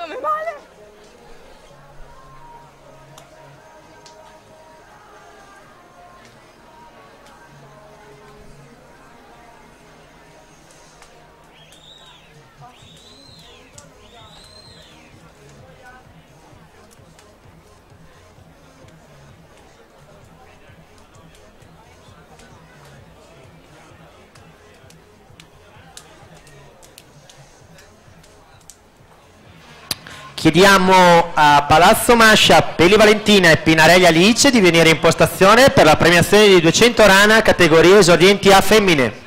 Come male? Chiediamo a Palazzo Mascia, Peli Valentina e Pinarelli Alice di venire in postazione per la premiazione di 200 rana categorie esordienti A femmine.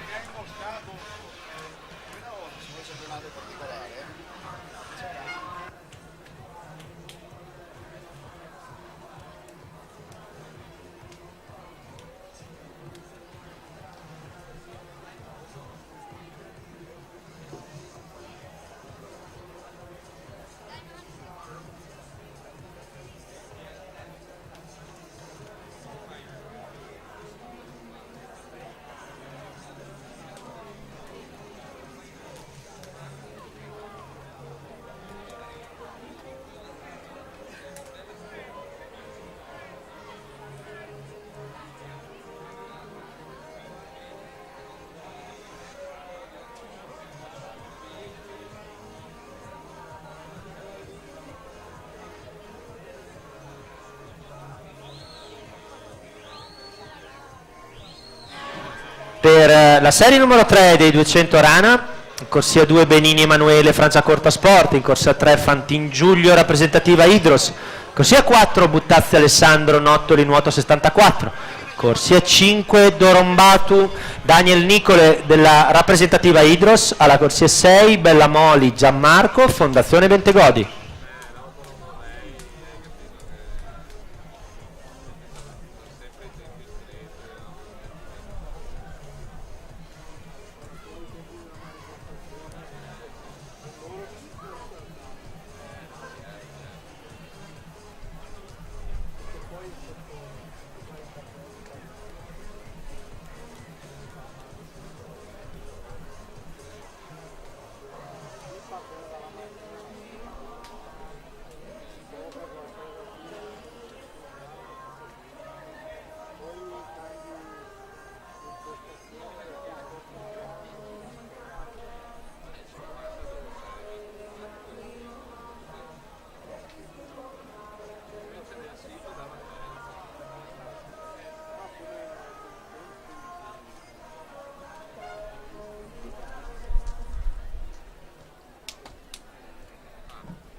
Per la serie numero 3 dei 200 rana, in corsia 2 Benini Emanuele Franciacorta Sport, in corsia 3 Fantin Giulio rappresentativa Idros, corsia 4 Buttazzi Alessandro Nottoli nuoto 64, corsia 5 Dorombatu Daniel Nicole della rappresentativa Idros, alla corsia 6 Bellamoli Gianmarco Fondazione Bentegodi.